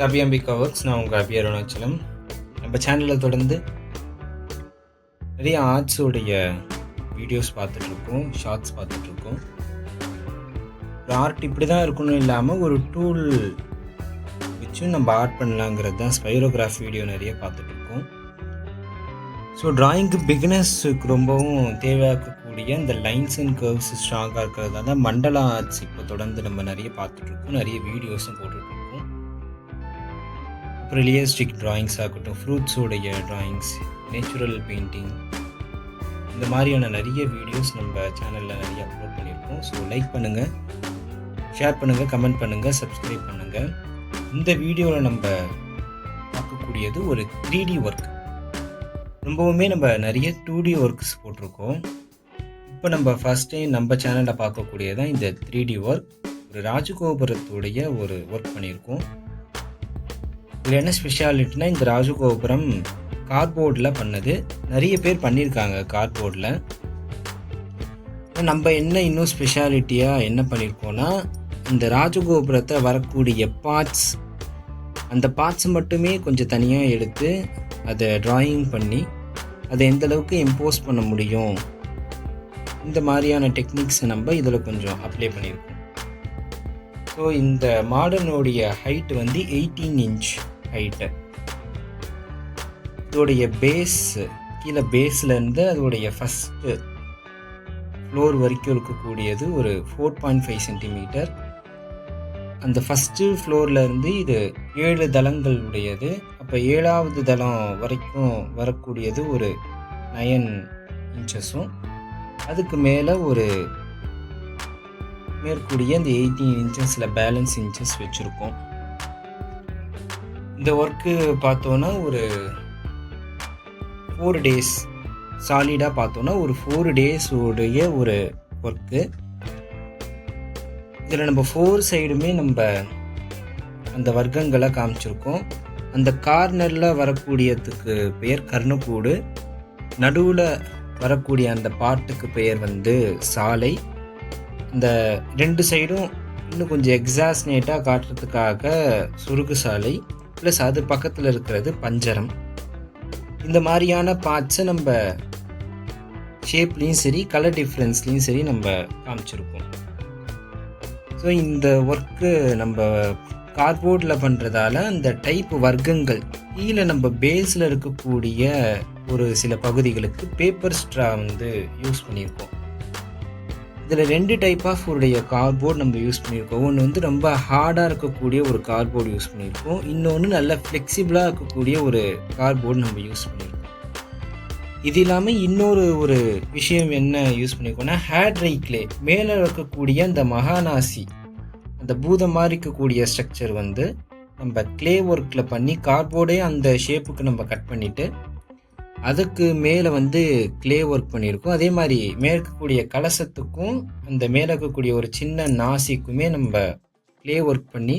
அபியம்பிகா works. நான் உங்கள் அபி அருணாச்சலம். நம்ம சேனலில் தொடர்ந்து நிறைய ஆர்ட்ஸோடைய வீடியோஸ் பார்த்துட்ருக்கோம், ஷார்ட்ஸ் பார்த்துட்ருக்கோம். ஒரு ஆர்ட் இப்படி தான் இருக்கணும் இல்லாமல் ஒரு டூல் வச்சும் நம்ம ஆர்ட் பண்ணலாங்கிறது தான் ஸ்பைரோகிராஃப் வீடியோ நிறைய பார்த்துட்ருக்கோம். ஸோ ட்ராயிங்க்கு பிகினர்ஸுக்கு ரொம்பவும் தேவையாக்கக்கூடிய இந்த லைன்ஸ் அண்ட் கர்வ்ஸ் ஸ்ட்ராங்காக இருக்கிறது தான் மண்டலா ஆர்ட்ஸ் இப்போ தொடர்ந்து நம்ம நிறைய பார்த்துட்ருக்கோம், நிறைய வீடியோஸும் போட்டுட்ருக்கோம். அப்புறம் ரியலிஸ்டிக் ட்ராயிங்ஸ் ஆகட்டும், ஃப்ரூட்ஸோடைய ட்ராயிங்ஸ், நேச்சுரல் பெயிண்டிங், இந்த மாதிரியான நிறைய வீடியோஸ் நம்ம சேனலில் நிறைய அப்லோட் பண்ணியிருக்கோம். ஸோ லைக் பண்ணுங்கள், ஷேர் பண்ணுங்கள், கமெண்ட் பண்ணுங்கள், சப்ஸ்கிரைப் பண்ணுங்கள். இந்த வீடியோவில் நம்ம பார்க்கக்கூடியது ஒரு 3D ஒர்க். ரொம்பவுமே நம்ம நிறைய 2D ஒர்க்ஸ் போட்டிருக்கோம். இப்போ நம்ம ஃபர்ஸ்ட் டைம் நம்ம சேனலில் பார்க்கக்கூடியதான் இந்த 3D ஒர்க். ஒரு ராஜகோபுரத்துடைய ஒரு ஒர்க் பண்ணியிருக்கோம். இதில் என்ன ஸ்பெஷாலிட்டினா, இந்த ராஜகோபுரம் கார்ட்போர்டில் பண்ணது. நிறைய பேர் பண்ணியிருக்காங்க கார்ட்போர்டில். நம்ம என்ன இன்னும் ஸ்பெஷாலிட்டியாக என்ன பண்ணியிருக்கோன்னா, இந்த ராஜகோபுரத்தை வரக்கூடிய பார்ட்ஸ், அந்த பார்ட்ஸ் மட்டுமே கொஞ்சம் தனியாக எடுத்து அதை ட்ராயிங் பண்ணி அதை எந்த அளவுக்கு இம்போஸ் பண்ண முடியும், இந்த மாதிரியான டெக்னிக்ஸை நம்ம இதில் கொஞ்சம் அப்ளை பண்ணியிருக்கோம். ஸோ இந்த மாடர்னுடைய ஹைட் வந்து 18 இன்ச் ஹைட்டு. இதோடைய பேஸ், கீழே பேஸ்லேருந்து அதோடைய ஃபஸ்ட்டு ஃப்ளோர் வரைக்கும் இருக்கக்கூடியது ஒரு 4.5 சென்டிமீட்டர். அந்த ஃபஸ்ட்டு ஃப்ளோர்லேருந்து இது 7 தளங்கள் உடையது. அப்போ 7வது தளம் வரைக்கும் வரக்கூடியது ஒரு 9 இன்ச்சஸும், அதுக்கு மேலே ஒரு மேற்கூடிய இந்த 18 இன்ச்சஸில் பேலன்ஸ் இன்ச்சஸ் வச்சுருக்கோம். இந்த ஒர்க்கு பார்த்தோன்னா ஒரு 4 டேஸ் சாலிடாக பார்த்தோன்னா ஒரு 4 டேஸ் உடைய ஒரு ஒர்க்கு. இதில் நம்ம 4 சைடுமே நம்ம அந்த வர்க்கங்களை காமிச்சிருக்கோம். அந்த கார்னரில் வரக்கூடியதுக்கு பெயர் கர்ணக்கூடு, நடுவில் வரக்கூடிய அந்த பாட்டுக்கு பெயர் வந்து சாலை. இந்த 2 சைடும் இன்னும் கொஞ்சம் எக்ஸாஸ்னேட்டாக காட்டுறதுக்காக சுருகு சாலை, ப்ளஸ் அது பக்கத்தில் இருக்கிறது பஞ்சரம். இந்த மாதிரியான பார்ட்ஸை நம்ம ஷேப்லேயும் சரி, கலர் டிஃப்ரென்ஸ்லேயும் சரி நம்ம காமிச்சிருக்கோம். ஸோ இந்த ஒர்க்கு நம்ம கார்ட்போர்டில் பண்ணுறதால அந்த டைப் வர்க்கங்கள் கீழே நம்ம பேஸில் இருக்கக்கூடிய ஒரு சில பகுதிகளுக்கு பேப்பர் ஸ்ட்ரா வந்து யூஸ் பண்ணியிருக்கோம். இதில் 2 டைப் ஆஃப் உடைய கார்ட்போர்ட் நம்ம யூஸ் பண்ணியிருக்கோம். ஒன்று வந்து ரொம்ப ஹார்டாக இருக்கக்கூடிய ஒரு கார்ட்போர்டு யூஸ் பண்ணியிருக்கோம், இன்னொன்று நல்ல ஃப்ளெக்சிபிளாக இருக்கக்கூடிய ஒரு கார்ட்போர்டு நம்ம யூஸ் பண்ணியிருக்கோம். இது இல்லாமல் இன்னொரு ஒரு விஷயம் என்ன யூஸ் பண்ணியிருக்கோம்னா, ஹேர் ட்ரை கிளே மேலே இருக்கக்கூடிய அந்த மகாநாசி, அந்த பூதம் மாதிரி இருக்கக்கூடிய ஸ்ட்ரக்சர் வந்து நம்ம கிளே ஒர்க்கில் பண்ணி கார்ட்போர்டே அந்த ஷேப்புக்கு நம்ம கட் பண்ணிவிட்டு அதுக்கு மேலே வந்து கிளே ஒர்க் பண்ணியிருக்கோம். அதே மாதிரி மேலே இருக்கக்கூடிய கலசத்துக்கும் அந்த மேலே இருக்கக்கூடிய ஒரு சின்ன நாசிக்குமே நம்ம கிளே ஒர்க் பண்ணி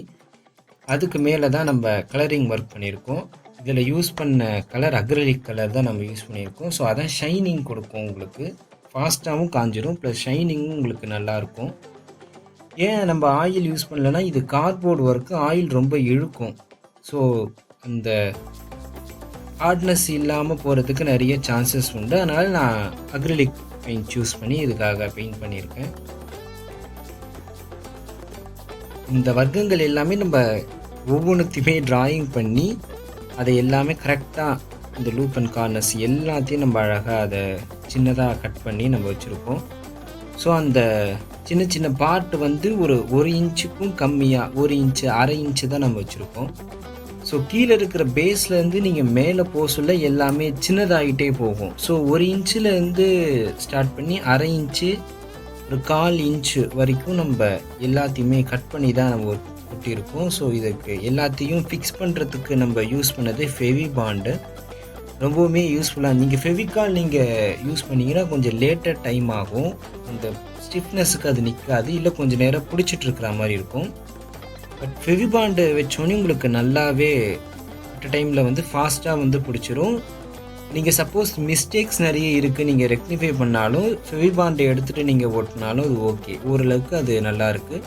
அதுக்கு மேலே தான் நம்ம கலரிங் ஒர்க் பண்ணியிருக்கோம். இதில் யூஸ் பண்ண கலர் அக்ரிலிக் கலர் தான் நம்ம யூஸ் பண்ணியிருக்கோம். ஸோ அதான் ஷைனிங் கொடுக்கும், உங்களுக்கு ஃபாஸ்ட்டாகவும் காஞ்சிடும், ப்ளஸ் ஷைனிங்கும் உங்களுக்கு நல்லாயிருக்கும். ஏன் நம்ம ஆயில் யூஸ் பண்ணலைன்னா, இது கார்ட்போர்டு ஒர்க்கு, ஆயில் ரொம்ப இழுக்கும். ஸோ அந்த ஹார்ட்னஸ் இல்லாமல் போகிறதுக்கு நிறைய சான்சஸ் உண்டு. அதனால் நான் அக்ரிலிக் பெயிண்ட் சூஸ் பண்ணி இதுக்காக பெயிண்ட் பண்ணியிருக்கேன். இந்த வர்க்கங்கள் எல்லாமே நம்ம ஒவ்வொன்றுத்தையுமே ட்ராயிங் பண்ணி அதை எல்லாமே கரெக்டாக இந்த லூப் அண்ட் கார்னர்ஸ் எல்லாத்தையும் நம்ம அழகாக அதை சின்னதாக கட் பண்ணி நம்ம வச்சுருக்கோம். ஸோ அந்த சின்ன சின்ன பார்ட் வந்து ஒரு இன்ச்சுக்கும் கம்மியாக, 1 இன்ச்சு, அரை இன்ச்சு தான் நம்ம வச்சுருக்கோம். ஸோ கீழே இருக்கிற பேஸ்லேருந்து நீங்கள் மேலே போக சொல்ல எல்லாமே சின்னதாகிட்டே போகும். ஸோ 1 இன்ச்சிலேருந்து ஸ்டார்ட் பண்ணி அரை இன்ச்சு, ஒரு 1/4 இன்ச்சு வரைக்கும் நம்ம எல்லாத்தையுமே கட் பண்ணி தான் நம்ம ஒட்டியிருக்கோம். ஸோ இதுக்கு எல்லாத்தையும் ஃபிக்ஸ் பண்ணுறதுக்கு நம்ம யூஸ் பண்ணது ஃபெவி பாண்டு. ரொம்பவுமே யூஸ்ஃபுல்லாக. நீங்கள் ஃபெவிகால் நீங்கள் யூஸ் பண்ணிங்கன்னா கொஞ்சம் லேட்டாக டைம் ஆகும், அந்த ஸ்டிஃப்னஸுக்கு அது நிற்காது, இல்லை கொஞ்சம் நேரம் பிடிச்சிட்டு இருக்கிற மாதிரி இருக்கும். பட் ஃபெவி பாண்டு வச்சோன்னே உங்களுக்கு நல்லாவே அட் டைமில் வந்து ஃபாஸ்ட்டாக வந்து பிடிச்சிரும். நீங்கள் சப்போஸ் மிஸ்டேக்ஸ் நிறைய இருக்குது, நீங்கள் ரெக்டிஃபை பண்ணாலும் ஃபெவி பாண்டை எடுத்துகிட்டு நீங்கள் ஓட்டினாலும் அது ஓகே, ஓரளவுக்கு அது நல்லாயிருக்கு.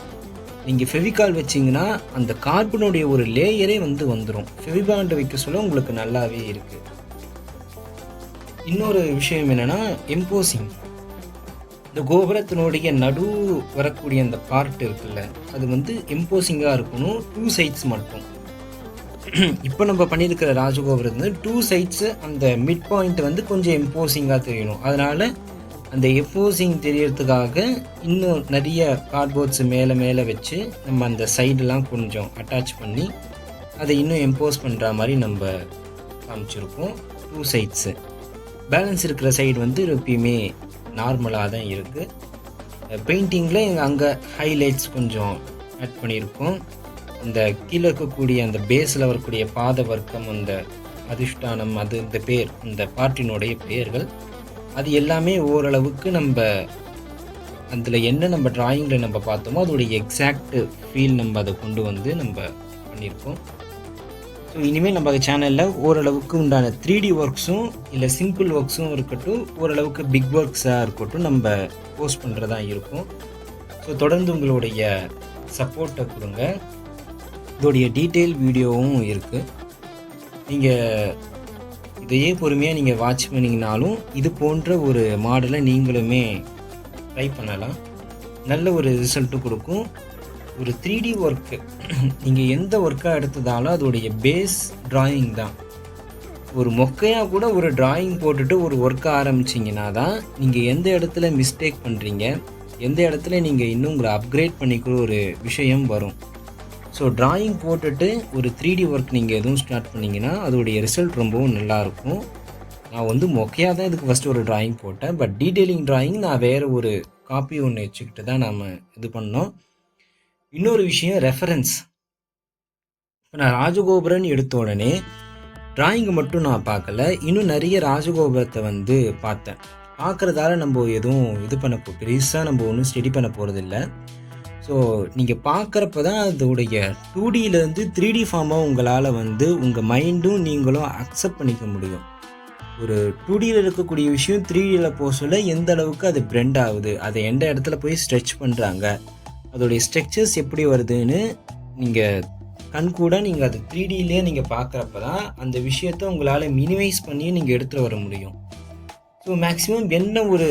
நீங்கள் ஃபெவிகால் வச்சிங்கன்னா அந்த கார்பனுடைய ஒரு லேயரே வந்துடும். ஃபெவிபாண்ட் வைக்க சொல்ல உங்களுக்கு நல்லாவே இருக்குது. இன்னொரு விஷயம் என்னென்னா எம்போசிங். இந்த கோபுரத்தினுடைய நடு வரக்கூடிய அந்த பார்ட் இருக்குல்ல, அது எம்போசிங்காக இருக்கணும், 2 சைட்ஸ் மட்டும். இப்போ நம்ம பண்ணியிருக்கிற ராஜகோபுரத்து 2 சைட்ஸு அந்த மிட் பாயிண்ட் கொஞ்சம் எம்போசிங்காக தெரியணும். அதனால் அந்த எம்போசிங் தெரியறதுக்காக இன்னும் நிறைய கார்ட்போர்ட்ஸ் மேலே வச்சு நம்ம அந்த சைடெலாம் கொஞ்சம் அட்டாச் பண்ணி அதை இன்னும் எம்போஸ் பண்ணுற மாதிரி நம்ம காமிச்சிருக்கோம் 2 சைட்ஸு. பேலன்ஸ் இருக்கிற சைடு எப்பயுமே நார்மலாக தான் இருக்குது. பெயிண்டிங்கில் அங்கே ஹைலைட்ஸ் கொஞ்சம் ஆட் பண்ணியிருக்கோம். இந்த கீழே இருக்கக்கூடிய அந்த பேஸில் வரக்கூடிய பாத வர்க்கம், அந்த அதிஷ்டானம், அது இந்த பேர், இந்த பாட்டினுடைய பெயர்கள், அது எல்லாமே ஓரளவுக்கு நம்ம அதில் என்ன நம்ம டிராயிங்கில் நம்ம பார்த்தோமோ அதோடைய எக்ஸாக்ட் ஃபீல் நம்ம அதை கொண்டு நம்ம பண்ணியிருக்கோம். ஸோ இனிமேல் நம்ம சேனலில் ஓரளவுக்கு உண்டான 3D ஒர்க்ஸும் இல்லை சிம்பிள் ஒர்க்ஸும் இருக்கட்டும், ஓரளவுக்கு பிக் ஒர்க்ஸாக இருக்கட்டும் நம்ம போஸ்ட் பண்ணுறதா இருக்கும். ஸோ தொடர்ந்து உங்களுடைய சப்போர்ட்டை கொடுங்க. இதோடைய டீட்டெயில் வீடியோவும் இருக்குது. நீங்கள் இதையே பொறுமையாக நீங்கள் வாட்ச் பண்ணிங்கனாலும் இது போன்ற ஒரு மாடலை நீங்களுமே ட்ரை பண்ணலாம். நல்ல ஒரு ரிசல்ட்டும் கொடுக்கும். ஒரு 3D ஒர்க்கு நீங்கள் எந்த ஒர்க்காக எடுத்ததாலும் அதோடைய பேஸ் டிராயிங் தான். ஒரு மொக்கையாக கூட ஒரு டிராயிங் போட்டுட்டு ஒரு ஒர்க்கை ஆரம்பிச்சிங்கன்னா தான் நீங்கள் எந்த இடத்துல மிஸ்டேக் பண்ணுறீங்க, எந்த இடத்துல நீங்கள் இன்னும் உங்களை அப்கிரேட் பண்ணிக்கிற ஒரு விஷயம் வரும். ஸோ டிராயிங் போட்டுட்டு ஒரு 3D ஒர்க் நீங்கள் எதுவும் ஸ்டார்ட் பண்ணிங்கன்னா அதோடைய ரிசல்ட் ரொம்பவும் நல்லாயிருக்கும். நான் மொக்கையாக தான் இதுக்கு ஃபஸ்ட்டு ஒரு டிராயிங் போட்டேன். பட் டீட்டெயிலிங் டிராயிங் நான் வேறு ஒரு காப்பி ஒன்று வச்சுக்கிட்டு தான் நாம் இது பண்ணோம். இன்னொரு விஷயம் ரெஃபரன்ஸ். இப்போ நான் ராஜகோபுரன் எடுத்த உடனே டிராயிங்கை மட்டும் நான் பார்க்கல, இன்னும் நிறைய ராஜகோபுரத்தை பார்த்தேன். பார்க்குறதால நம்ம எதுவும் இது பண்ண பெருசாக நம்ம ஒன்றும் ஸ்டடி பண்ண போகிறதில்ல. ஸோ நீங்கள் பார்க்குறப்ப தான் அதோடைய 2Dயிலேருந்து 3D ஃபார்மாக உங்களால் உங்கள் மைண்டும் நீங்களும் அக்செப்ட் பண்ணிக்க முடியும். ஒரு 2Dயில் இருக்கக்கூடிய விஷயம் 3Dயில் போக சொல்ல எந்த அளவுக்கு அது பிரெண்ட் ஆகுது, அதை எந்த இடத்துல போய் ஸ்ட்ரெச் பண்ணுறாங்க, அதோடைய ஸ்ட்ரக்சர்ஸ் எப்படி வருதுன்னு நீங்கள் கண்கூட நீங்கள் அது 3Dயிலே நீங்கள் பார்க்குறப்ப தான் அந்த விஷயத்தை உங்களால் மினிமைஸ் பண்ணி நீங்கள் எடுத்துகிட்டு வர முடியும். ஸோ மேக்ஸிமம் என்ன ஒரு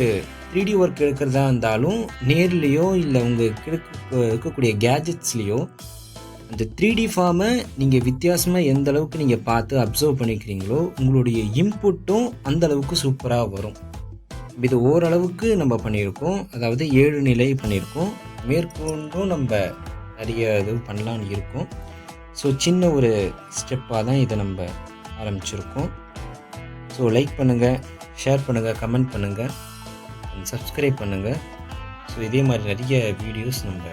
3D ஒர்க் இருக்கிறதா இருந்தாலும் நேர்லேயோ இல்லை உங்களுக்கு இருக்கக்கூடிய கேஜெட்ஸ்லேயோ அந்த 3D ஃபார்மை நீங்கள் வித்தியாசமாக எந்த அளவுக்கு நீங்கள் பார்த்து அப்சர்வ் பண்ணிக்கிறீங்களோ உங்களுடைய இன்புட்டும் அந்த அளவுக்கு சூப்பராக வரும். இது ஓரளவுக்கு நம்ம பண்ணியிருக்கோம், அதாவது 7 நிலை பண்ணியிருக்கோம். மேற்கொண்டும் நம்ம நிறைய இது பண்ணலான்னு இருக்கோம். ஸோ சின்ன ஒரு ஸ்டெப்பாக தான் இதை நம்ம ஆரம்பிச்சிருக்கோம். ஸோ லைக் பண்ணுங்கள், ஷேர் பண்ணுங்கள், கமெண்ட் பண்ணுங்கள், சப்ஸ்கிரைப் பண்ணுங்கள். ஸோ இதே மாதிரி நிறைய வீடியோஸ் நம்ம